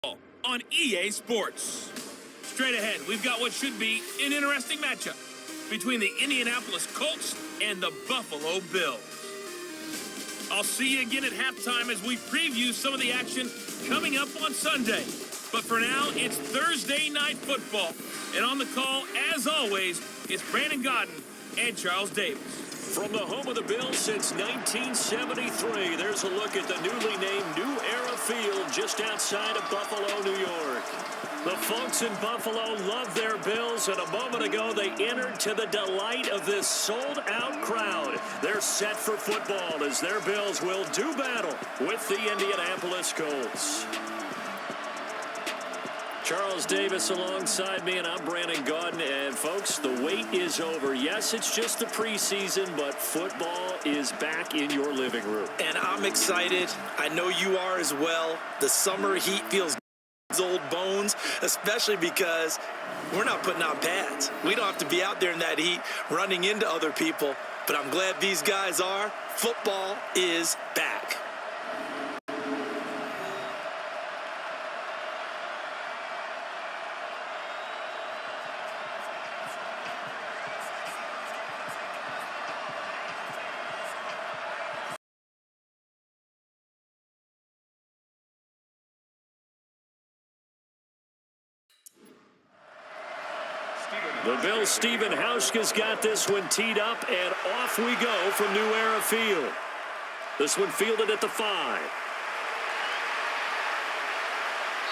on EA Sports. Straight ahead, we've got what should be an interesting matchup between the Indianapolis Colts and the Buffalo Bills. I'll see you again at halftime as we preview some of the action coming up on Sunday. But for now, it's Thursday Night Football. And on the call, as always, is Brandon Godden and Charles Davis. From the home of the Bills since 1973, there's a look at the newly named New Era Field just outside of Buffalo, New York. The folks in Buffalo love their Bills, and a moment ago they entered to the delight of this sold-out crowd. They're set for football as their Bills will do battle with the Indianapolis Colts. Charles Davis alongside me, and I'm Brandon Godden. And folks, the wait is over. Yes, it's just the preseason, but football is back in your living room. And I'm excited. I know you are as well. The summer heat feels old bones, especially because we're not putting on pads. We don't have to be out there in that heat running into other people. But I'm glad these guys are. Football is back. The Bills' Stephen Hauschka's got this one teed up, and off we go from New Era Field. This one fielded at the 5.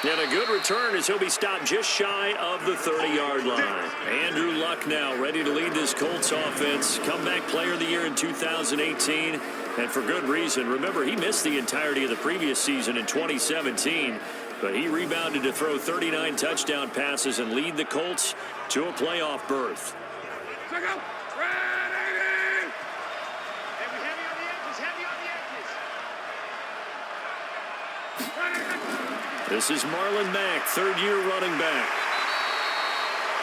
And a good return as he'll be stopped just shy of the 30-yard line. Andrew Luck now ready to lead this Colts offense. Comeback player of the year in 2018, and for good reason. Remember, he missed the entirety of the previous season in 2017, but he rebounded to throw 39 touchdown passes and lead the Colts to a playoff berth. This is Marlon Mack, third-year running back.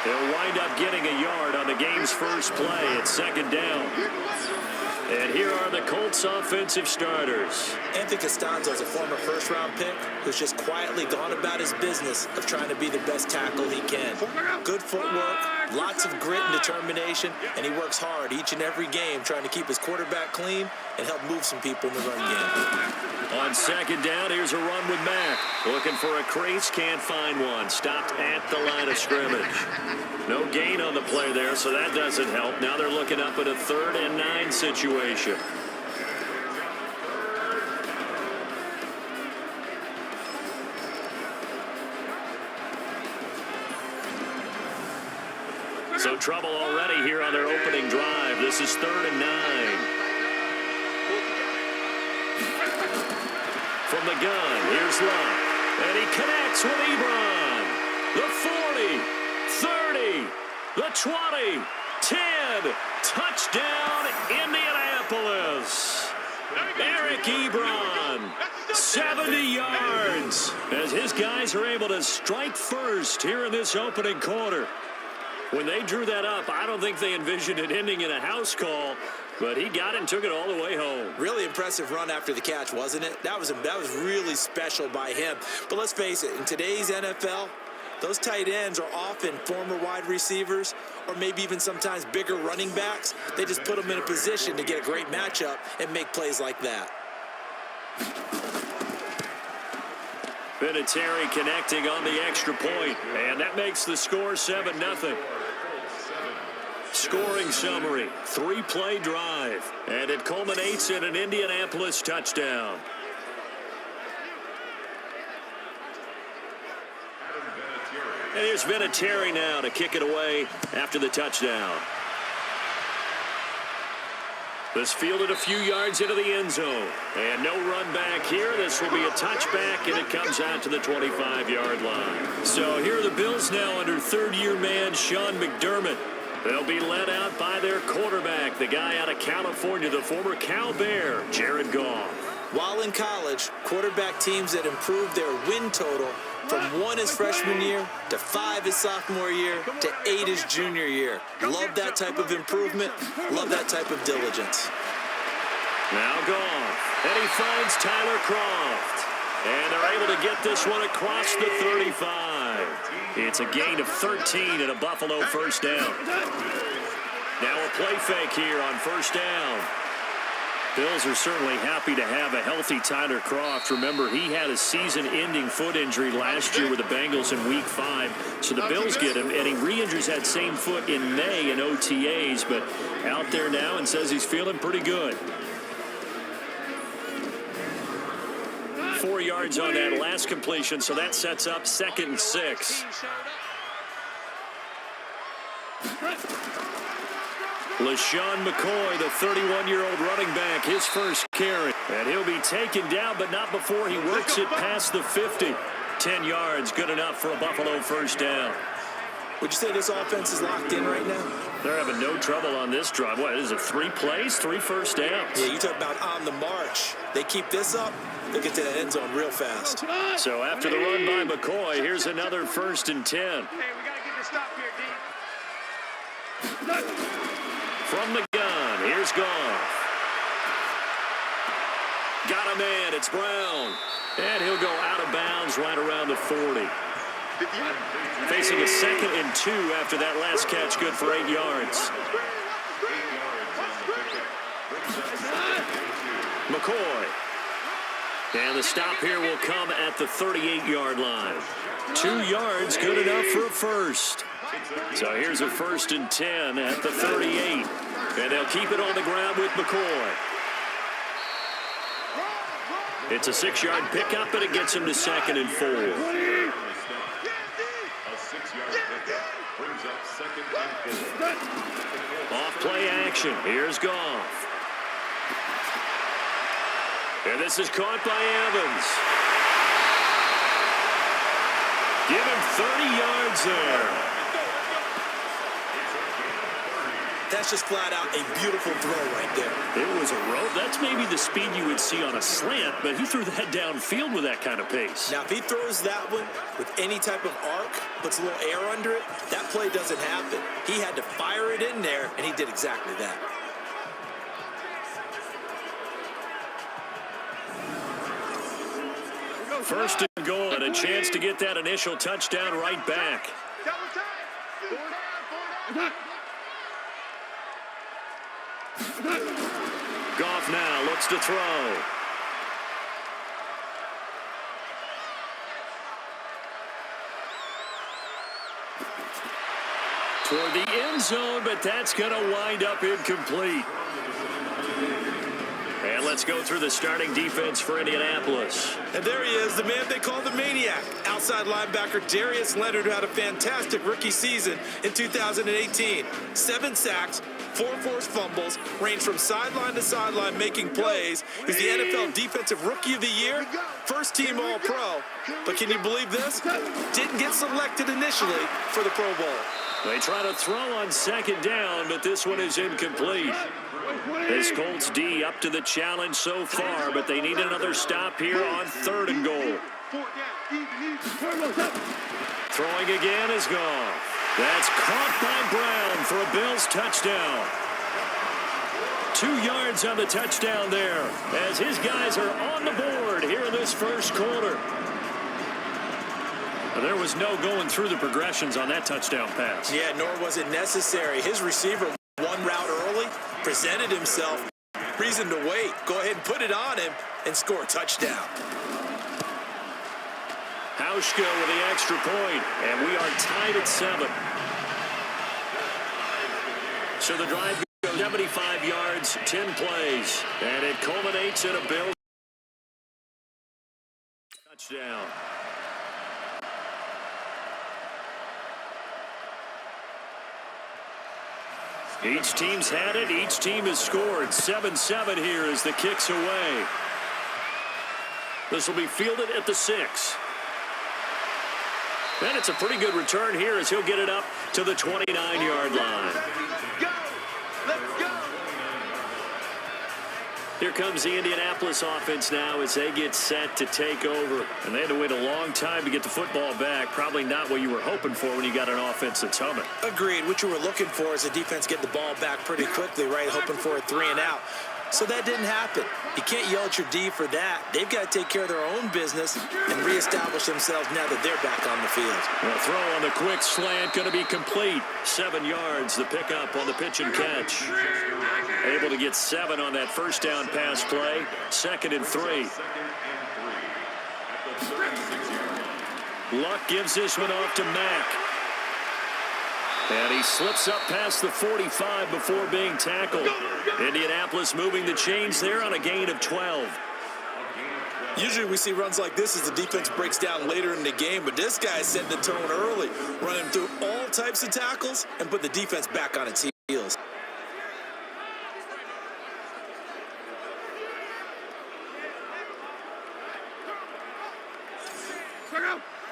He'll wind up getting a yard on the game's first play at second down. And here are the Colts offensive starters. Anthony Costanzo is a former first-round pick who's just quietly gone about his business of trying to be the best tackle he can. Good footwork, lots of grit and determination, and he works hard each and every game trying to keep his quarterback clean and help move some people in the run game. On second down, here's a run with Mack. Looking for a crease, can't find one. Stopped at the line of scrimmage. No gain on the play there, so that doesn't help. Now they're looking up at a 3rd and 9 situation. So trouble already here on their opening drive. This is 3rd and 9. From the gun, here's Luck. And he connects with Ebron. The 40, 30, the 20, 10. Touchdown, Indianapolis. Eric Ebron, 70 yards. As his guys are able to strike first here in this opening quarter. When they drew that up, I don't think they envisioned it ending in a house call, but he got it and took it all the way home. Really impressive run after the catch, wasn't it? That was really special by him. But let's face it, in today's NFL, those tight ends are often former wide receivers or maybe even sometimes bigger running backs. They just put them in a position to get a great matchup and make plays like that. Vinatieri connecting on the extra point, and that makes the score 7-0. Scoring summary, 3-play drive, and it culminates in an Indianapolis touchdown. And here's Vinatieri now to kick it away after the touchdown. This fielded a few yards into the end zone. And no run back here. This will be a touchback, and it comes out to the 25-yard line. So here are the Bills now under third-year man Sean McDermott. They'll be led out by their quarterback, the guy out of California, the former Cal Bear, Jared Goff. While in college, quarterback teams that improved their win total from 1 his freshman year to 5 his sophomore year to 8 his junior year. Love that type of improvement. Love that type of diligence. Now Goff, and he finds Tyler Kroft. And they're able to get this one across the 35. It's a gain of 13 and a Buffalo first down. Now a play fake here on first down. Bills are certainly happy to have a healthy Tyler Kroft. Remember, he had a season-ending foot injury last year with the Bengals in Week 5. So the Bills get him, and he re-injures that same foot in May in OTAs. But out there now and says he's feeling pretty good. 4 yards on that last completion, so that sets up 2nd and 6. LaShawn McCoy, the 31-year-old running back, his first carry. And he'll be taken down, but not before he works it past the 50. 10 yards, good enough for a Buffalo first down. Would you say this offense is locked in right now? They're having no trouble on this drive. What is it, 3 plays, 3 first downs? Yeah, you talk about on the march. They keep this up, they'll get to that end zone real fast. So after the run by McCoy, here's another 1st and 10. Hey, we got to get this stop here, D. From the gun, here's Goff. Got a man, it's Brown. And he'll go out of bounds right around the 40. Facing a 2nd and 2 after that last catch, good for 8 yards. McCoy. And the stop here will come at the 38-yard line. 2 yards, good enough for a first. So here's a 1st and 10 at the 38. And they'll keep it on the ground with McCoy. It's a 6-yard pickup, and it gets him to 2nd and 4. Off play action. Here's Goff. And this is caught by Evans. Give him 30 yards there. That's just flat out a beautiful throw right there. It was a rope. That's maybe the speed you would see on a slant, but he threw that downfield with that kind of pace. Now, if he throws that one with any type of arc, puts a little air under it, that play doesn't happen. He had to fire it in there, and he did exactly that. First and goal, and a chance to get that initial touchdown right back. Goff now looks to throw. Toward the end zone, but that's going to wind up incomplete. And let's go through the starting defense for Indianapolis. And there he is, the man they call the Maniac. Outside linebacker Darius Leonard, who had a fantastic rookie season in 2018. 7 sacks, 4 forced fumbles, ranged from sideline to sideline making plays. He's the NFL Defensive Rookie of the Year, first-team All-Pro. But can you believe this? Didn't get selected initially for the Pro Bowl. They try to throw on 2nd down, but this one is incomplete. This Colts D up to the challenge so far, but they need another stop here on 3rd and goal. Throwing again is Goff. That's caught by Brown for a Bills touchdown. 2 yards on the touchdown there, as his guys are on the board here in this first quarter. There was no going through the progressions on that touchdown pass. Yeah, nor was it necessary. His receiver one route early, presented himself, reason to wait. Go ahead and put it on him and score a touchdown. Hauschka with the extra point, and we are tied at 7. So the drive goes 75 yards, 10 plays, and it culminates in a Bills touchdown. Each team's had it. Each team has scored. 7-7 here as the kick's away. This will be fielded at the 6. And it's a pretty good return here as he'll get it up to the 29-yard line. Go! Let's go! Here comes the Indianapolis offense now as they get set to take over. And they had to wait a long time to get the football back. Probably not what you were hoping for when you got an offense that's humming. Agreed. What you were looking for is a defense getting the ball back pretty quickly, right? Hoping for a 3 and out. So that didn't happen. You can't yell at your D for that. They've got to take care of their own business and reestablish themselves now that they're back on the field. The throw on the quick slant going to be complete. 7 yards, the pickup on the pitch and catch. Able to get 7 on that first down pass play. 2nd and 3. Luck gives this one off to Mack. And he slips up past the 45 before being tackled. Indianapolis moving the chains there on a gain of 12. Usually we see runs like this as the defense breaks down later in the game, but this guy set the tone early, running through all types of tackles and put the defense back on its heels.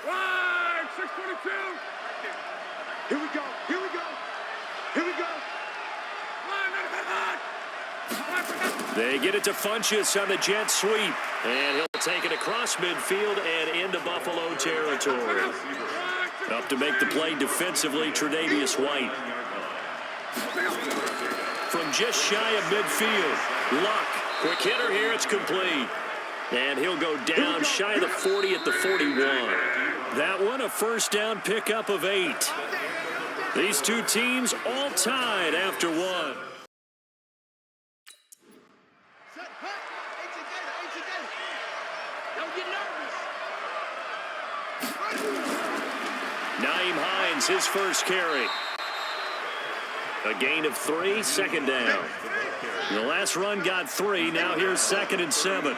Right, 622. Here we go. Here we go. Here we go. They get it to Funchess on the jet sweep. And he'll take it across midfield and into Buffalo territory. Up to make the play defensively, Tre'Davious White. From just shy of midfield, Luck. Quick hitter here, it's complete. And he'll go down shy of the 40 at the 41. That one a first down pickup of 8. These two teams all tied after one. Nyheim Hines, his first carry. A gain of 3, 2nd down. The last run got 3. Now here's 2nd and 7.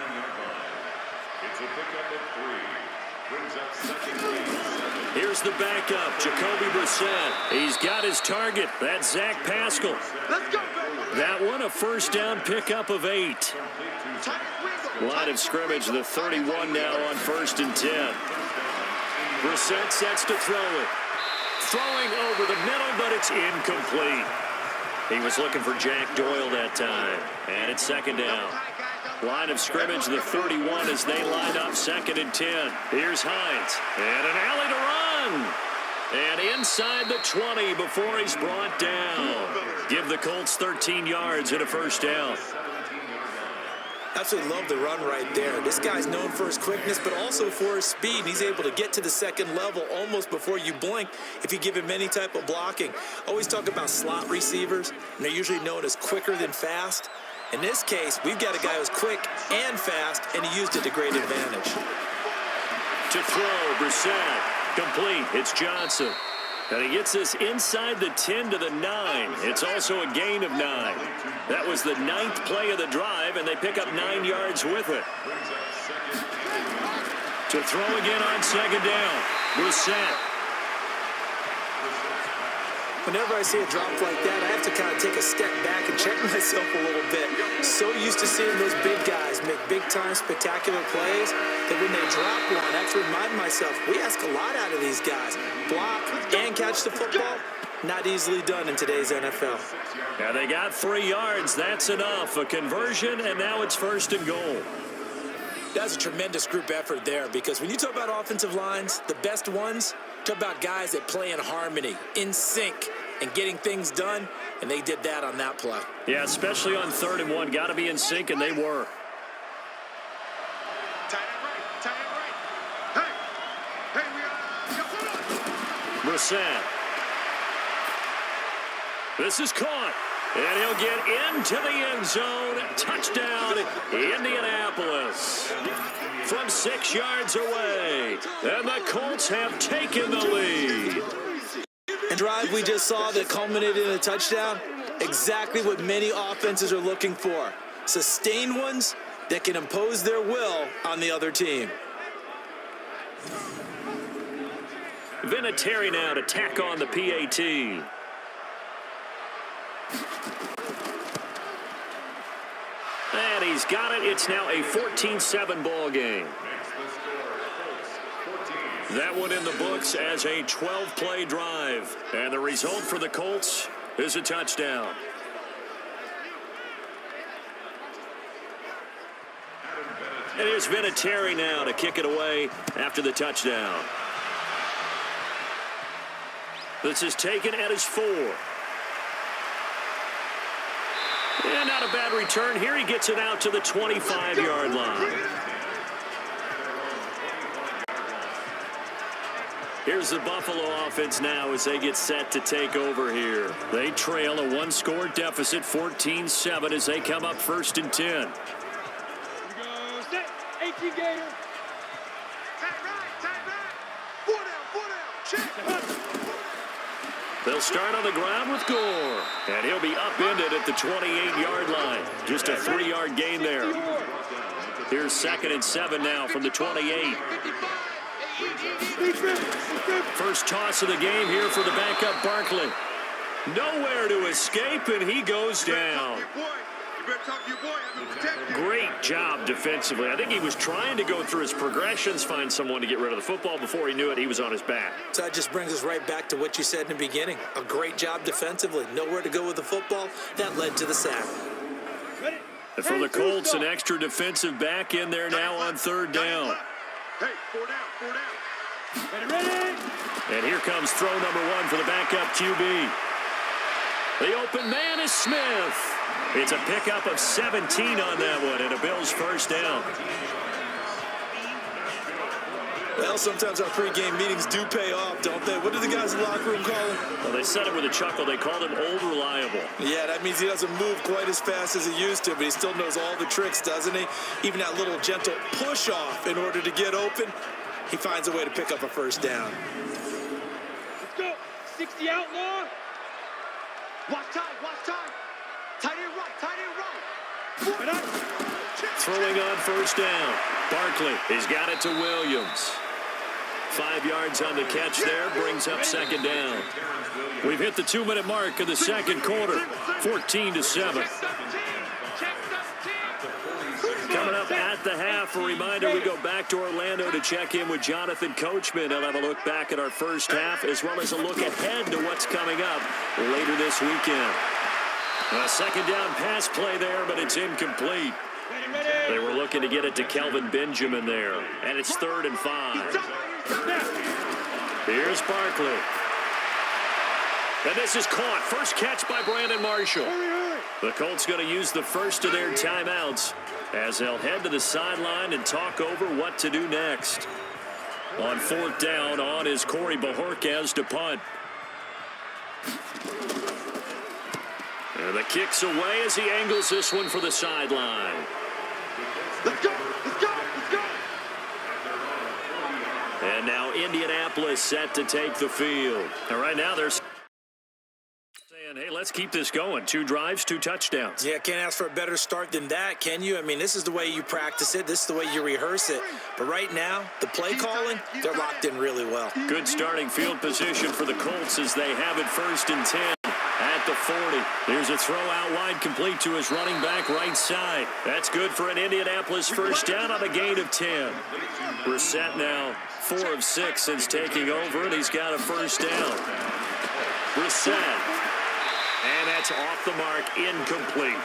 Here's the backup, Jacoby Brissett. He's got his target. That's Zach Pascal. That one a first down pickup of 8. Line of scrimmage, the 31 now on 1st and 10. Brissett sets to throw it. Throwing over the middle, but it's incomplete. He was looking for Jack Doyle that time. And it's 2nd down. Line of scrimmage, the 31 as they line up 2nd and 10. Here's Hines. And an alley to run. And inside the 20 before he's brought down. Give the Colts 13 yards and a first down. Absolutely love the run right there. This guy's known for his quickness, but also for his speed. He's able to get to the 2nd level almost before you blink if you give him any type of blocking. Always talk about slot receivers, and they're usually known as quicker than fast. In this case, we've got a guy who's quick and fast, and he used it to great advantage. To throw, Brissett. Complete. It's Johnson. And he gets this inside the 10 to the 9. It's also a gain of 9. That was the 9th play of the drive, and they pick up 9 yards with it. To throw again on 2nd down. Brissett. Whenever I see a drop like that, I have to kind of take a step back and check myself a little bit. So used to seeing those big guys make big-time spectacular plays that when they drop one, I have to remind myself, we ask a lot out of these guys. Block and catch the football, not easily done in today's NFL. Yeah, they got 3 yards. That's enough. A conversion, and now it's 1st and goal. That's a tremendous group effort there, because when you talk about offensive lines, the best ones, talk about guys that play in harmony, in sync, and getting things done, and they did that on that play. Yeah, especially on 3rd and 1. Got to be in sync, and they were. Brissett. This is caught. And he'll get into the end zone. Touchdown, Indianapolis. From 6 yards away. And the Colts have taken the lead. And drive we just saw that culminated in a touchdown. Exactly what many offenses are looking for. Sustained ones that can impose their will on the other team. Vinatieri now to tack on the PAT. And he's got it. It's now a 14-7 ball game. That one in the books as a 12-play drive. And the result for the Colts is a touchdown. And here's Vinatieri now to kick it away after the touchdown. This is taken at his 4. And not a bad return here. He gets it out to the 25-yard line. Here's the Buffalo offense now as they get set to take over here. They trail a one-score deficit, 14-7, as they come up 1st and 10. Here we go. Set. 18 Gator. Tight right. 4 down. Check. They'll start on the ground with Gore. And he'll be upended at the 28-yard line. Just a 3-yard gain there. Here's 2nd and 7 now from the 28. First toss of the game here for the backup Barkley. Nowhere to escape, and he goes down. Great job defensively. I think he was trying to go through his progressions, find someone to get rid of the football. Before he knew it, he was on his back. So that just brings us right back to what you said in the beginning. A great job defensively. Nowhere to go with the football. That led to the sack. And for the Colts, an extra defensive back in there now on 3rd down. Hey, 4 down. Ready. And here comes throw number 1 for the backup QB. The open man is Smith. It's a pickup of 17 on that one, and a Bills first down. Well, sometimes our pregame meetings do pay off, don't they? What do the guys in the locker room call him? Well, they said it with a chuckle. They called him old reliable. Yeah, that means he doesn't move quite as fast as he used to, but he still knows all the tricks, doesn't he? Even that little gentle push-off in order to get open, he finds a way to pick up a first down. Let's go. 60 outlaw. Watch time. Tight end right. Throwing on first down. Barkley has got it to Williams. 5 yards on the catch there, brings up 2nd down. We've hit the 2-minute mark of the 2nd quarter, 14-7. Coming up at the half, a reminder, we go back to Orlando to check in with Jonathan Coachman. He'll have a look back at our first half, as well as a look ahead to what's coming up later this weekend. A 2nd down pass play there, but it's incomplete. They were looking to get it to Kelvin Benjamin there, and it's 3rd and 5. Here's Barkley. And this is caught. First catch by Brandon Marshall. The Colts going to use the first of their timeouts as they'll head to the sideline and talk over what to do next. On 4th down, on is Corey Bojorquez to punt. And the kick's away as he angles this one for the sideline. Let's go. And now Indianapolis set to take the field. And right now they're saying, hey, let's keep this going. 2 drives, 2 touchdowns. Yeah, can't ask for a better start than that, can you? I mean, this is the way you practice it. This is the way you rehearse it. But right now, the play calling, they're locked in really well. Good starting field position for the Colts as they have it 1st and 10. At the 40. Here's a throw out wide, complete to his running back right side. That's good for an Indianapolis first down on a gain of 10. Brissett now 4 of 6 since taking over, and he's got a first down. Brissett. And that's off the mark, incomplete.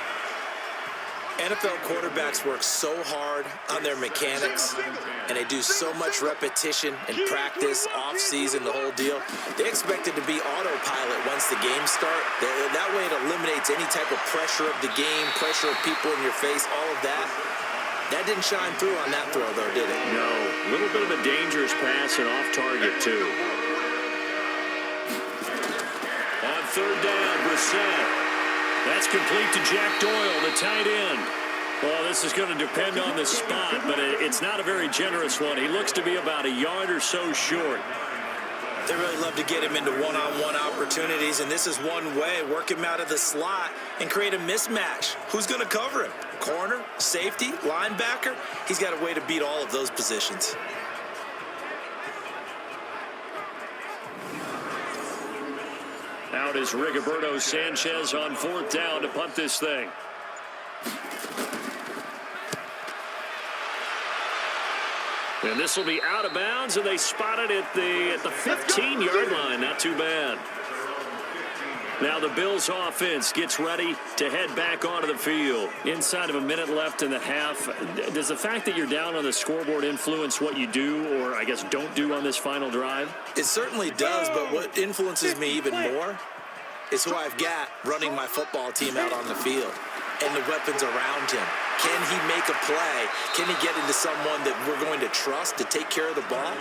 NFL quarterbacks work so hard on their mechanics, and they do so much repetition and practice, off-season, the whole deal. They expect it to be autopilot once the games start. That way it eliminates any type of pressure of the game, pressure of people in your face, all of that. That didn't shine through on that throw, though, did it? No. A little bit of a dangerous pass and off target, too. On 3rd down, Brissett. That's complete to Jack Doyle, the tight end. Well, this is going to depend on the spot, but it's not a very generous one. He looks to be about a yard or so short. They really love to get him into one-on-one opportunities, and this is one way. Work him out of the slot and create a mismatch. Who's going to cover him? Corner, safety, linebacker? He's got a way to beat all of those positions. Out is Rigoberto Sanchez on 4th down to punt this thing. And this will be out of bounds, and they spot it at the 15-yard line. Not too bad. Now the Bills offense gets ready to head back onto the field. Inside of a minute left in the half. Does the fact that you're down on the scoreboard influence what you do, or I guess don't do on this final drive? It certainly does, but what influences me even more is who I've got running my football team out on the field. and the weapons around him. Can he make a play? Can he get into someone that we're going to trust to take care of the ball?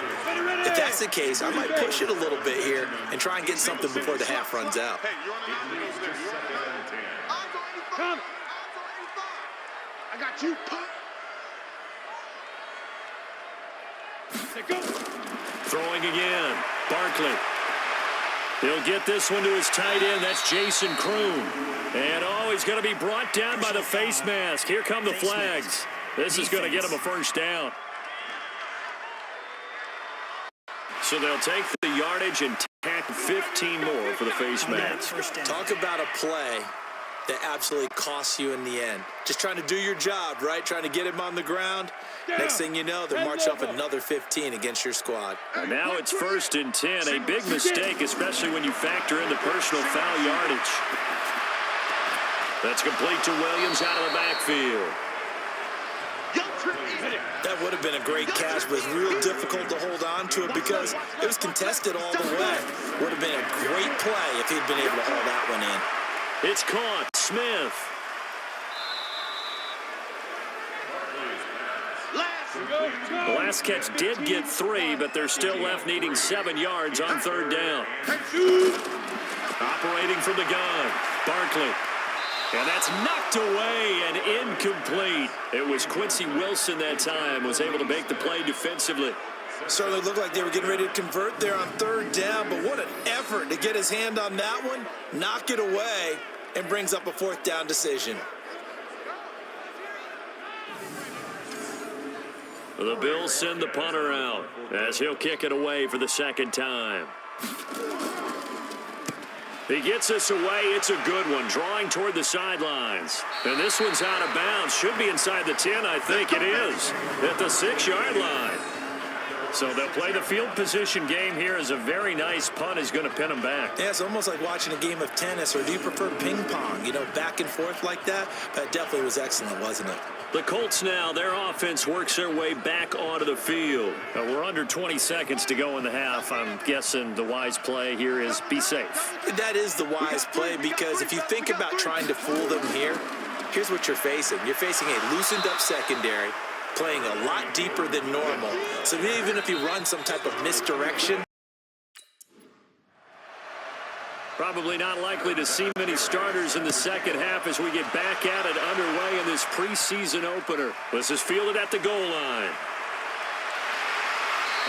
If that's the case, I might push it a little bit here and try and get something before the half runs out. Come. I got you. Go. Throwing again. Barkley. He'll get this one to his tight end. That's Jason Kroon. And, he's going to be brought down by the face mask. Here come the flags. This is going to get him a first down. So they'll take the yardage and tack 15 more for the face mask. Talk about a play that absolutely costs you in the end. Just trying to do your job, right? Trying to get him on the ground. Next thing you know, they're marching off another 15 against your squad. And now it's 1st and 10. A big mistake, especially when you factor in the personal foul yardage. That's complete to Williams out of the backfield. That would have been a great catch, but it's real difficult to hold on to it because it was contested all the way. Would have been a great play if he'd been able to hold that one in. It's caught. Smith. The last catch did get 3, but they're still left needing 7 yards on 3rd down. Operating from the gun, Barkley. And that's knocked away and incomplete. It was Quincy Wilson that time, was able to make the play defensively. Certainly looked like they were getting ready to convert there on 3rd down, but what an effort to get his hand on that one, knock it away, and brings up a 4th down decision. The Bills send the punter out as he'll kick it away for the 2nd time. He gets this away. It's a good one, drawing toward the sidelines. And this one's out of bounds. Should be inside the 10, I think it is, at the 6-yard line. So they'll play the field position game here as a very nice punt is going to pin them back. Yeah, it's almost like watching a game of tennis, or do you prefer ping pong, back and forth like that? That definitely was excellent, wasn't it? The Colts now, their offense works their way back onto the field. We're under 20 seconds to go in the half. I'm guessing the wise play here is be safe. That is the wise play, because if you think about trying to fool them here, here's what you're facing. You're facing a loosened up secondary, playing a lot deeper than normal. So even if you run some type of misdirection, probably not likely to see many starters in the second half as we get back at it underway in this preseason opener. This is fielded at the goal line.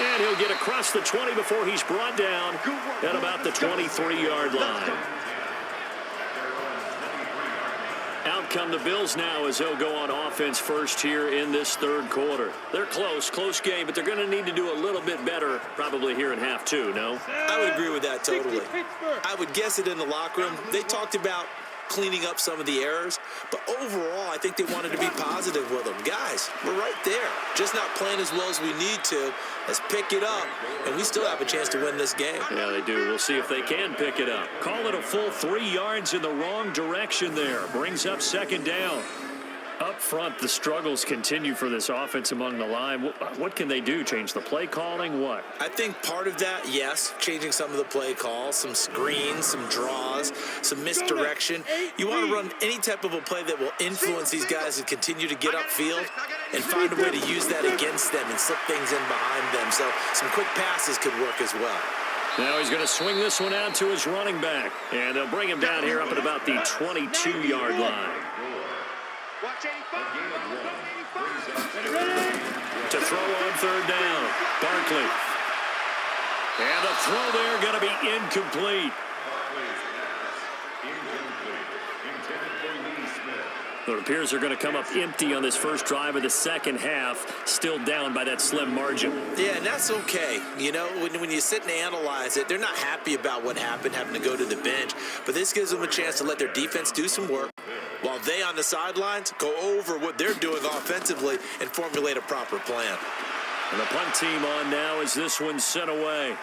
And he'll get across the 20 before he's brought down at about the 23-yard line. Out come the Bills now as they'll go on offense first here in this 3rd quarter. They're close game, but they're going to need to do a little bit better probably here in half 2, no? I would agree with that totally. I would guess it in the locker room. They talked about cleaning up some of the errors, but overall, I think they wanted to be positive with them. Guys, we're right there. Just not playing as well as we need to. Let's pick it up, and we still have a chance to win this game. Yeah, they do. We'll see if they can pick it up. Call it a full 3 yards in the wrong direction there. Brings up 2nd down. Up front, the struggles continue for this offense among the line. What can they do? Change the play calling? What? I think part of that, yes, changing some of the play calls, some screens, some draws, some misdirection. You want to run any type of a play that will influence these guys to continue to get upfield and find a way to use that against them and slip things in behind them. So some quick passes could work as well. Now he's going to swing this one out to his running back. And they'll bring him down here up at about the 22-yard line. Watch 85. To throw on 3rd down, Barkley. And the throw there going to be incomplete. It appears they're going to come up empty on this first drive of the second half, still down by that slim margin. Yeah, and that's okay. When you sit and analyze it, they're not happy about what happened, having to go to the bench. But this gives them a chance to let their defense do some work, while they on the sidelines go over what they're doing offensively and formulate a proper plan. And the punt team on now as this one's sent away.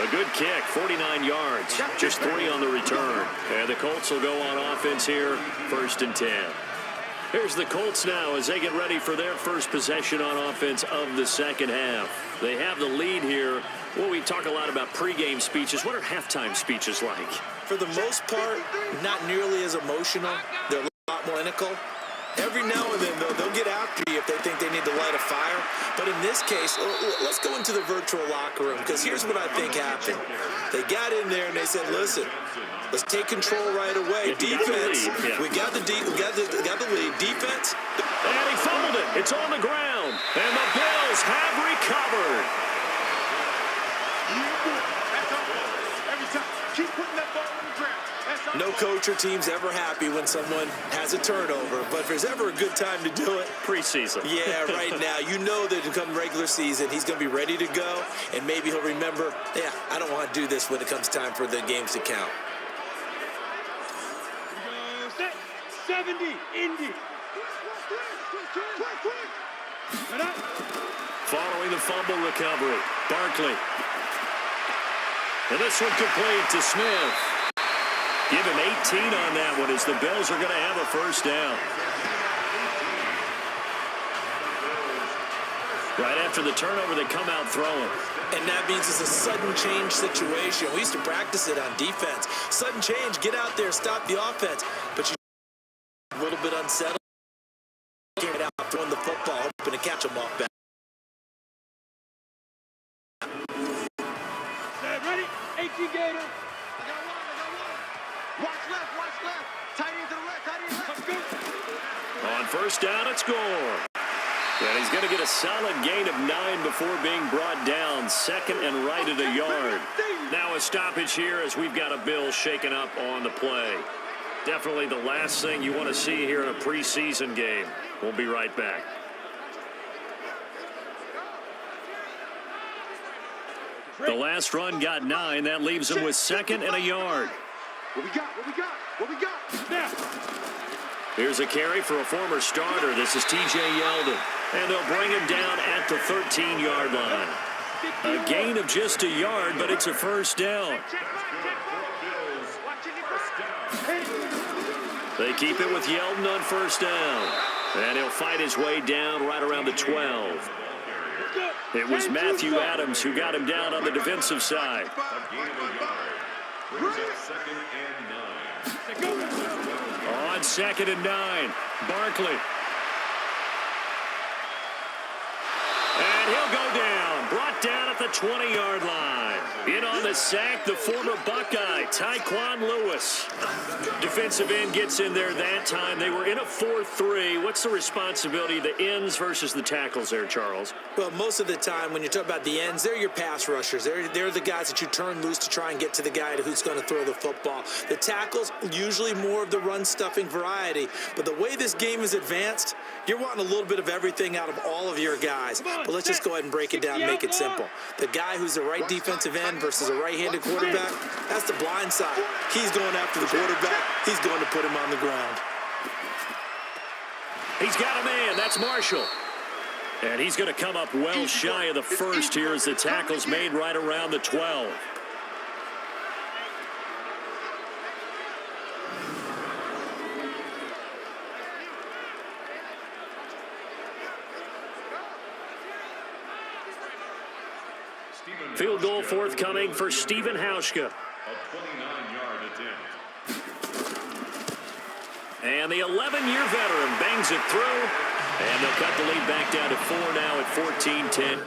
A good kick, 49 yards, just 3 on the return. And the Colts will go on offense here, 1st and 10. Here's the Colts now as they get ready for their first possession on offense of the second half. They have the lead here. Well, we talk a lot about pregame speeches. What are halftime speeches like? For the most part, not nearly as emotional. They're a lot more clinical. Every now and then, though, they'll get after you if they think they need to light a fire. But in this case, let's go into the virtual locker room, because here's what I think happened. They got in there and they said, listen, let's take control right away. Defense, we got the lead. Defense. And he fumbled it. It's on the ground. And the Bills have recovered. Every time. Keep putting that ball on the ground. No coach or team's ever happy when someone has a turnover, but if there's ever a good time to do it, preseason. Yeah, right now. You know that come regular season, he's going to be ready to go, and maybe he'll remember, yeah, I don't want to do this when it comes time for the games to count. Set. 70. Indy. Following the fumble recovery, Barkley. And this one complete to Smith. Give him 18 on that one as the Bills are going to have a first down. Right after the turnover, they come out throwing. And that means it's a sudden change situation. We used to practice it on defense. Sudden change, get out there, stop the offense. But you a little bit unsettled. Get out throwing the football, hoping to catch them off back. Ready? 18 Gator. Watch left. Tight end to the right, tight end left. On first down, it's Gore. And he's going to get a solid gain of 9 before being brought down. Second and right at a yard. Now a stoppage here as we've got a Bill shaken up on the play. Definitely the last thing you want to see here in a preseason game. We'll be right back. The last run got 9. That leaves him with second and a yard. What we got? Now. Here's a carry for a former starter. This is T.J. Yeldon. And they'll bring him down at the 13-yard line. A gain of just a yard, but it's a first down. They keep it with Yeldon on first down. And he'll fight his way down right around the 12. It was Matthew Adams who got him down on the defensive side. On second and 9, Barkley. And he'll go down, brought down at the 20-yard line. In on the sack, the former Buckeye, Tyquan Lewis. Defensive end gets in there that time. They were in a 4-3. What's the responsibility of the ends versus the tackles there, Charles? Well, most of the time when you talk about the ends, they're your pass rushers. They're the guys that you turn loose to try and get to the guy who's going to throw the football. The tackles, usually more of the run-stuffing variety. But the way this game is advanced, you're wanting a little bit of everything out of all of your guys. But let's just go ahead and break it down and make it simple. The guy who's the right defensive end versus a right-handed quarterback, that's the blind side. He's going after the quarterback. He's going to put him on the ground. He's got a man. That's Marshall. And he's going to come up well shy of the first here as the tackle's made right around the 12. Field goal forthcoming for Stephen Hauschka. A 29-yard attempt. And the 11-year veteran bangs it through. And they'll cut the lead back down to 4 now at 14-10.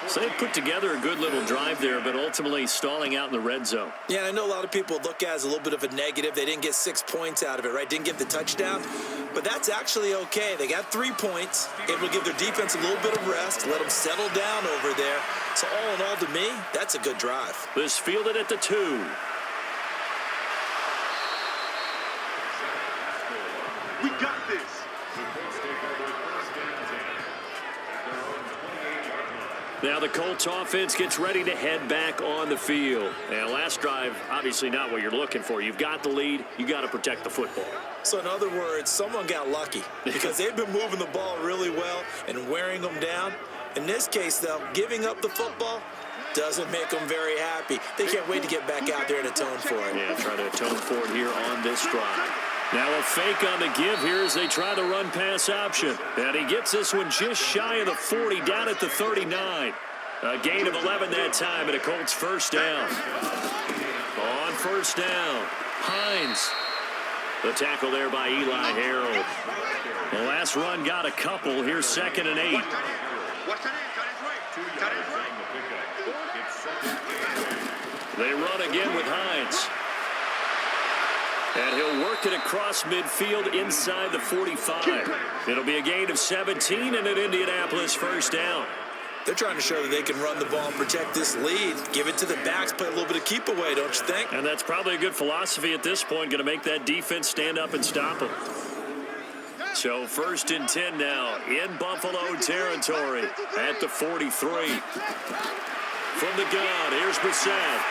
So they put together a good little drive there, but ultimately stalling out in the red zone. Yeah, I know a lot of people look at it as a little bit of a negative. They didn't get 6 points out of it, right? Didn't get the touchdown. But that's actually okay. They got 3 points. It will give their defense a little bit of rest, let them settle down over there. So all in all, to me, that's a good drive. This fielded at the 2. We got this. Now the Colts offense gets ready to head back on the field. And last drive, obviously not what you're looking for. You've got the lead. You got to protect the football. So in other words, someone got lucky because they've been moving the ball really well and wearing them down. In this case, though, giving up the football doesn't make them very happy. They can't wait to get back out there and atone for it. Yeah, try to atone for it here on this drive. Now a fake on the give here as they try the run-pass option. And he gets this one just shy of the 40, down at the 39. A gain of 11 that time, and a Colts first down. On first down, Hines. The tackle there by Eli Harold. The last run got a couple. Here's 2nd and 8. They run again with Hines. And he'll work it across midfield inside the 45. It'll be a gain of 17 and an Indianapolis first down. They're trying to show that they can run the ball and protect this lead. Give it to the backs, play a little bit of keep away, don't you think? And that's probably a good philosophy at this point, going to make that defense stand up and stop them. So 1st and 10 now in Buffalo territory at the 43. From the gun, here's Brissett.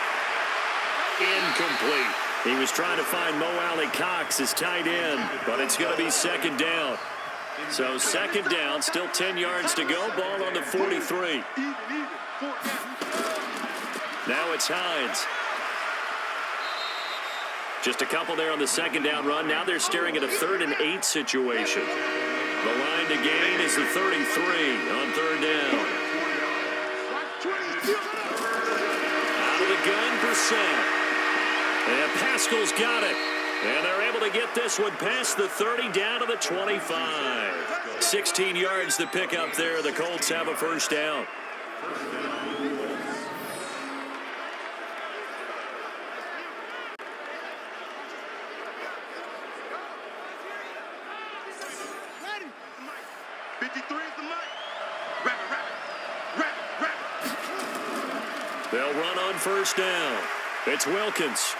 Incomplete. He was trying to find Mo Alley Cox, his tight end, but it's going to be 2nd down. So 2nd down, still 10 yards to go. Ball on the 43. Now it's Hines. Just a couple there on the 2nd down run. Now they're staring at a 3rd and 8 situation. The line to gain is the 33 on 3rd down. Out of the gun, Brissett. And Pascal's got it. And they're able to get this one past the 30 down to the 25. 16 yards to pick up there. The Colts have a first down. They'll run on first down. It's Wilkins.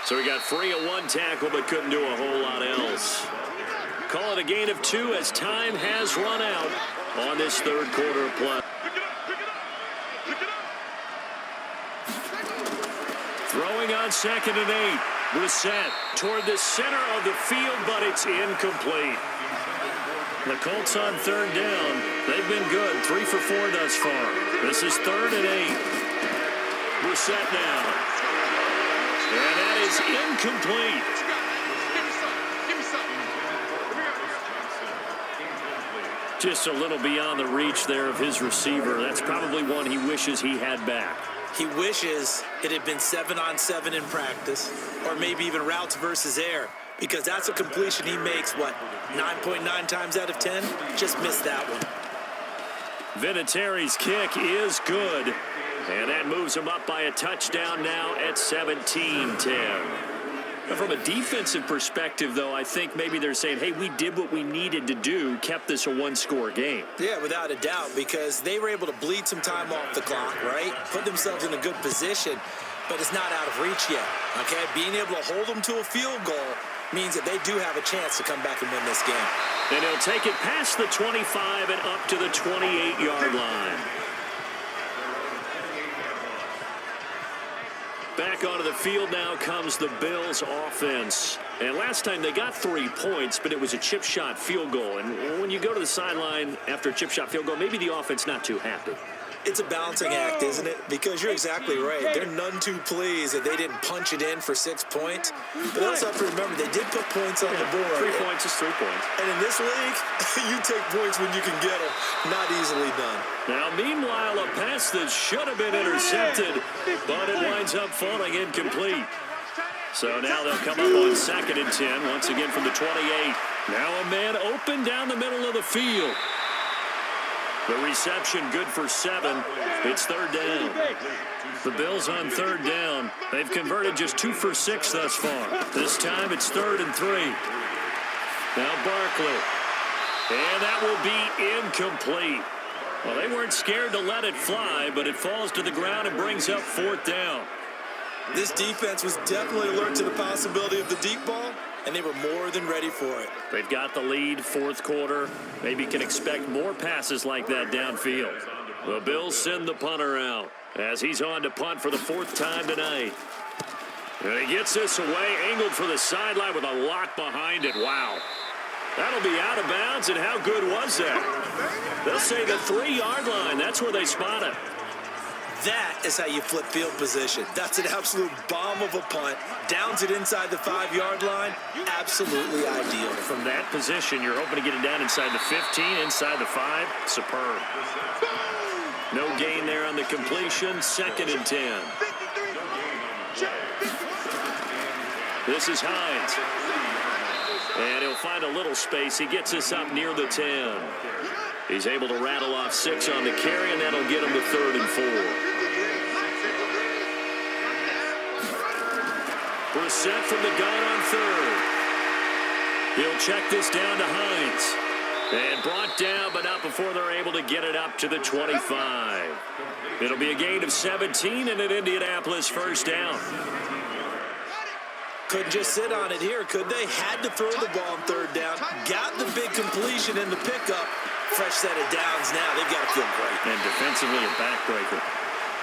So he got free of 1 tackle but couldn't do a whole lot else. Call it a gain of 2 as time has run out on this 3rd quarter of play. Throwing on 2nd and 8. Brissett toward the center of the field, but it's incomplete. The Colts on 3rd down. They've been good. 3 for 4 thus far. This is 3rd and 8. Brissett now. And that is incomplete. Just a little beyond the reach there of his receiver. That's probably one he wishes he had back. He wishes it had been 7-on-7 in practice, or maybe even routes versus air, because that's a completion he makes, 9.9 times out of 10? Just missed that one. Vinatieri's kick is good. And that moves him up by a touchdown now at 17-10. From a defensive perspective, though, I think maybe they're saying, hey, we did what we needed to do, kept this a 1-score game. Yeah, without a doubt, because they were able to bleed some time off the clock, right? Put themselves in a good position, but it's not out of reach yet, okay? Being able to hold them to a field goal means that they do have a chance to come back and win this game. And he'll take it past the 25 and up to the 28-yard line. Back onto the field now comes the Bills offense. And last time they got 3 points, but it was a chip shot field goal. And when you go to the sideline after a chip shot field goal, maybe the offense not too happy. It's a balancing act, isn't it? Because you're exactly right. They're none too pleased that they didn't punch it in for 6 points. But they also have to remember they did put points on the board. 3 points is 3 points. And in this league, you take points when you can get them. Not easily done. Now, meanwhile, a pass that should have been intercepted, but it winds up falling incomplete. So now they'll come up on 2nd and 10, once again from the 28. Now a man open down the middle of the field. The reception good for 7. It's 3rd down. The Bills on 3rd down. They've converted just 2 for 6 thus far. This time it's 3rd and 3. Now Barkley. And that will be incomplete. Well, they weren't scared to let it fly, but it falls to the ground and brings up 4th down. This defense was definitely alert to the possibility of the deep ball, and they were more than ready for it. They've got the lead, 4th quarter. Maybe can expect more passes like that downfield. The Bills send the punter out as he's on to punt for the 4th time tonight. And he gets this away, angled for the sideline with a lot behind it. Wow. That'll be out of bounds, and how good was that? They'll say the 3-yard line. That's where they spot it. That is how you flip field position. That's an absolute bomb of a punt. Downs it inside the 5-yard line. Absolutely ideal. From that position, you're hoping to get it down inside the 15, inside the 5. Superb. No gain there on the completion. 2nd and 10. This is Hines. And he'll find a little space. He gets us up near the 10. He's able to rattle off 6 on the carry, and that'll get him to 3rd and 4. Brissett from the gun on 3rd. He'll check this down to Hines. And brought down, but not before they're able to get it up to the 25. It'll be a gain of 17 and an Indianapolis first down. Couldn't just sit on it here, could they? Had to throw the ball on 3rd down. Got the big completion in the pickup. Fresh set of downs now. They've got to feel great. And defensively a backbreaker.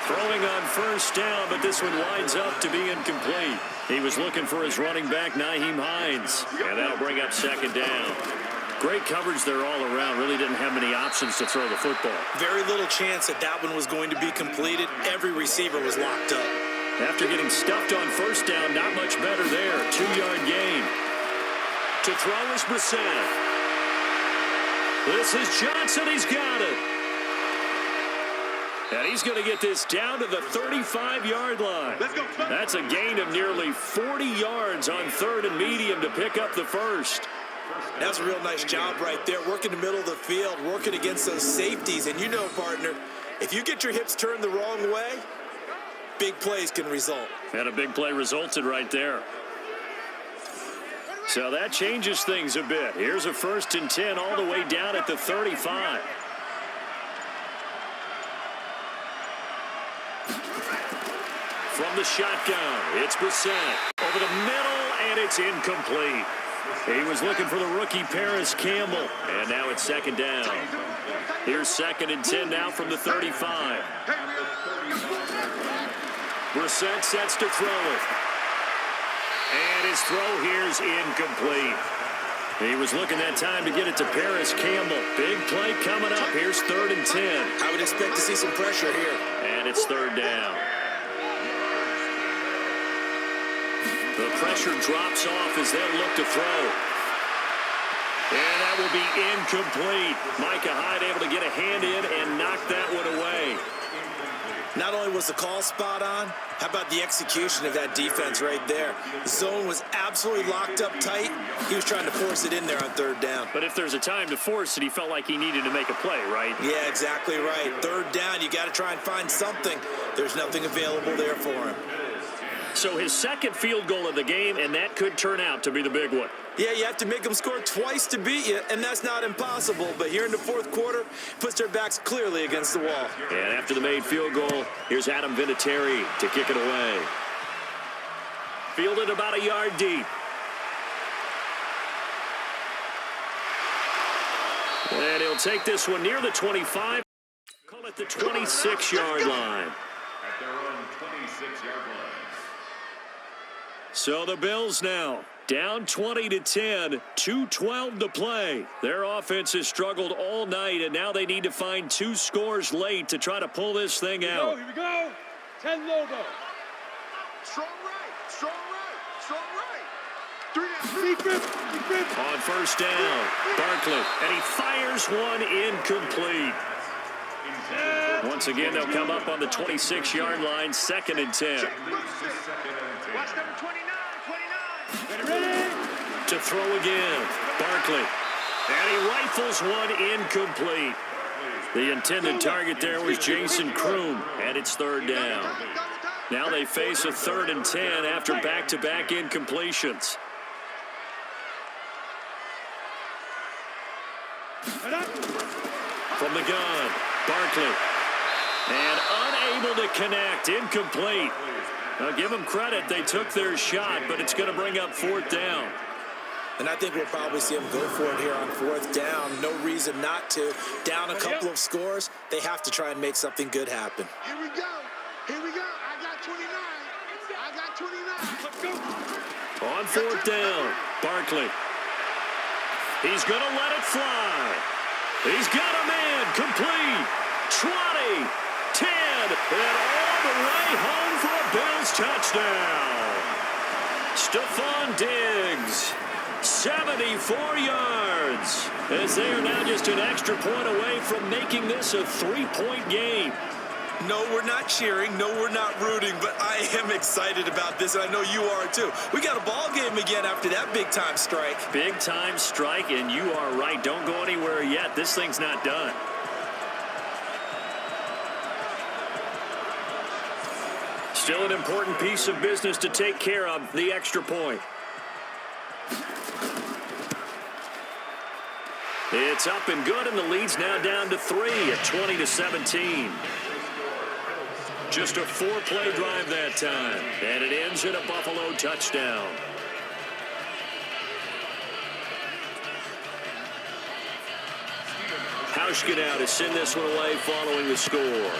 Throwing on 1st down, but this one winds up to be incomplete. He was looking for his running back, Nyheim Hines. And that'll bring up 2nd down. Great coverage there all around. Really didn't have many options to throw the football. Very little chance that that one was going to be completed. Every receiver was locked up. After getting stuffed on 1st down, not much better there. 2-yard gain. To throw is Brissett. This is Johnson. He's got it. And he's going to get this down to the 35-yard line. That's a gain of nearly 40 yards on 3rd and medium to pick up the 1st. That's a real nice job right there. Working the middle of the field, working against those safeties. And you know, partner, if you get your hips turned the wrong way, big plays can result. And a big play resulted right there. So that changes things a bit. Here's a 1st and 10 all the way down at the 35. From the shotgun, it's Brissett. Over the middle, and it's incomplete. He was looking for the rookie Paris Campbell, and now it's 2nd down. Here's 2nd and 10 now from the 35. Brissett sets to throw it. And his throw here's incomplete. He was looking that time to get it to Paris Campbell. Big play coming up. Here's 3rd and 10. I would expect to see some pressure here. And it's 3rd down. The pressure drops off as they'll look to throw. And that will be incomplete. Micah Hyde able to get a hand in and knock that one away. Not only was the call spot on, how about the execution of that defense right there? The zone was absolutely locked up tight. He was trying to force it in there on 3rd down. But if there's a time to force it, he felt like he needed to make a play, right? Yeah, exactly right. 3rd down, you got to try and find something. There's nothing available there for him. So his 2nd field goal of the game, and that could turn out to be the big one. Yeah, you have to make them score twice to beat you, and that's not impossible. But here in the 4th quarter, puts their backs clearly against the wall. And after the made field goal, here's Adam Vinatieri to kick it away. Fielded about a yard deep. And he'll take this one near the 25. Call it the 26-yard line. At their own 26-yard line. So the Bills now down 20-10, 2:12 to play. Their offense has struggled all night, and now they need to find 2 scores late to try to pull this thing out. Here we go. 10 logo. Strong right. Strong right. Strong right. 3 down. Defense. On 1st down, Barkley, and he fires one incomplete. Once again, they'll come up on the 26-yard line, 2nd and 10. Watch number 29. To throw again, Barkley. And he rifles one incomplete. The intended target there was Jason Kroom, and it's 3rd down. Now they face a 3rd and 10 after back-to-back incompletions. From the gun, Barkley. And unable to connect, incomplete. Now, give them credit. They took their shot, but it's going to bring up 4th down. And I think we'll probably see them go for it here on 4th down. No reason not to. Down a couple of scores, they have to try and make something good happen. Here we go. Here we go. I got 29. I got 29. Let's go. On 4th down, Barkley. He's going to let it fly. He's got a man complete. 20, 10, and all the way home for a Bills touchdown. Stephon Diggs 74 yards. As they are now just an extra point away from making this a 3-point game. No, we're not cheering. No, we're not rooting, but I am excited about this, and I know you are too. We got a ball game again after that big-time strike. Big-time strike, and you are right. Don't go anywhere yet. This thing's not done. Still an important piece of business to take care of, the extra point. It's up and good, and the lead's now down to 3 at 20-17. Just a 4-play drive that time, and it ends in a Buffalo touchdown. Hauschka now to send this one away following the score.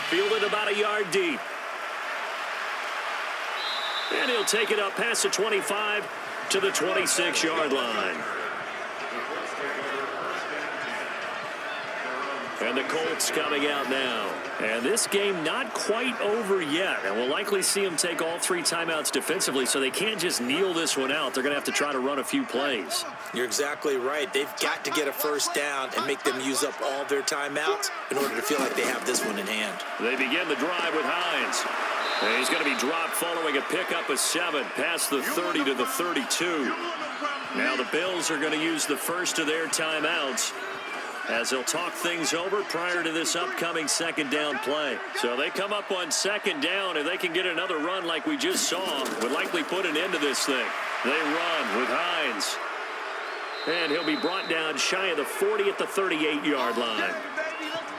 Fielded about a yard deep. And he'll take it up past the 25 to the 26-yard line. And the Colts coming out now. And this game not quite over yet. And we'll likely see them take all 3 timeouts defensively, so they can't just kneel this one out. They're going to have to try to run a few plays. You're exactly right. They've got to get a first down and make them use up all their timeouts in order to feel like they have this one in hand. They begin the drive with Hines. And he's going to be dropped following a pickup of 7 past the 30 to the 32. Now the Bills are going to use the first of their timeouts as they'll talk things over prior to this upcoming second down play. So they come up on second down, and they can get another run like we just saw. Would likely put an end to this thing. They run with Hines. And he'll be brought down shy of the 40 at the 38-yard line.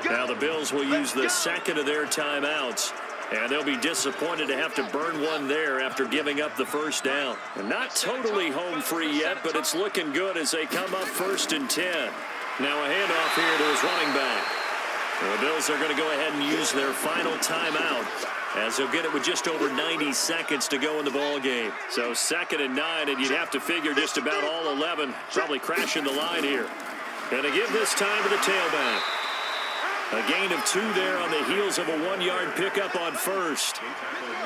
Now the Bills will use the second of their timeouts. And they'll be disappointed to have to burn one there after giving up the first down. And not totally home free yet, but it's looking good as they come up 1st and 10. Now a handoff here to his running back. The Bills are going to go ahead and use their final timeout as they'll get it with just over 90 seconds to go in the ball game. So 2nd and 9, and you'd have to figure just about all 11 probably crashing the line here. And to give this time to the tailback. A gain of 2 there on the heels of a 1-yard pickup on first.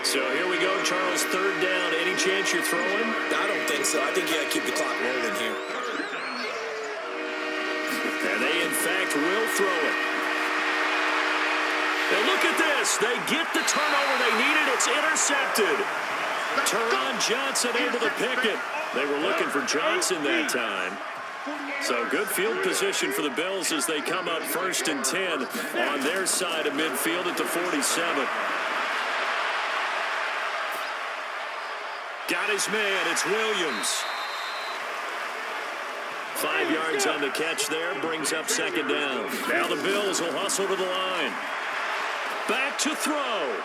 So here we go, Charles, 3rd down. Any chance you're throwing? I don't think so. I think you got to keep the clock rolling here. And they, in fact, will throw it. And look at this. They get the turnover they needed. It's intercepted. Teron Johnson able to pick it. They were looking for Johnson that time. So good field position for the Bills as they come up 1st and 10 on their side of midfield at the 47. Got his man. It's Williams. 5 yards on the catch there. Brings up 2nd down. Now the Bills will hustle to the line. Back to throw.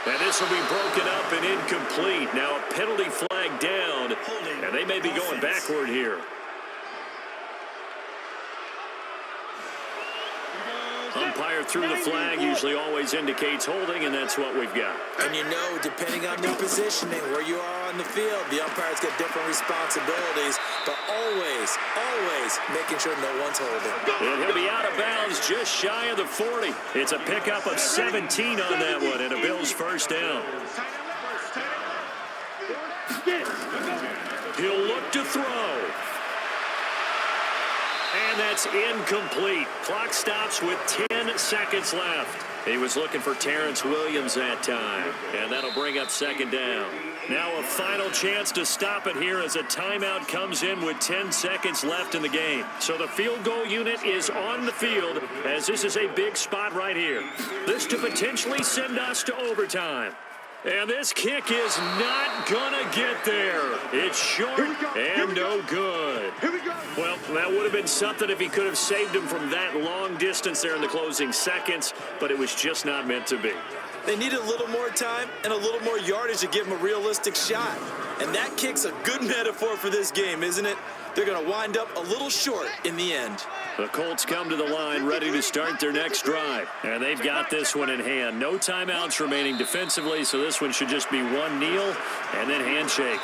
And this will be broken up and incomplete. Now a penalty flag down. And they may be going backward here. Umpire through the flag usually always indicates holding, and that's what we've got. And you know, depending on their positioning, where you are on the field, the umpire's got different responsibilities, but always making sure no one's holding. And he'll be out of bounds just shy of the 40. It's a pickup of 17 on that one, and a Bills first down. He'll look to throw. And that's incomplete. Clock stops with 10 seconds left. He was looking for Terrence Williams that time. And that'll bring up 2nd down. Now a final chance to stop it here as a timeout comes in with 10 seconds left in the game. So the field goal unit is on the field as this is a big spot right here. This to potentially send us to overtime. And this kick is not going to get there. It's short and no good. Well, that would have been something if he could have saved him from that long distance there in the closing seconds, but it was just not meant to be. They needed a little more time and a little more yardage to give him a realistic shot. And that kick's a good metaphor for this game, isn't it? They're going to wind up a little short in the end. The Colts come to the line ready to start their next drive. And they've got this one in hand. No timeouts remaining defensively, so this one should just be one kneel and then handshake.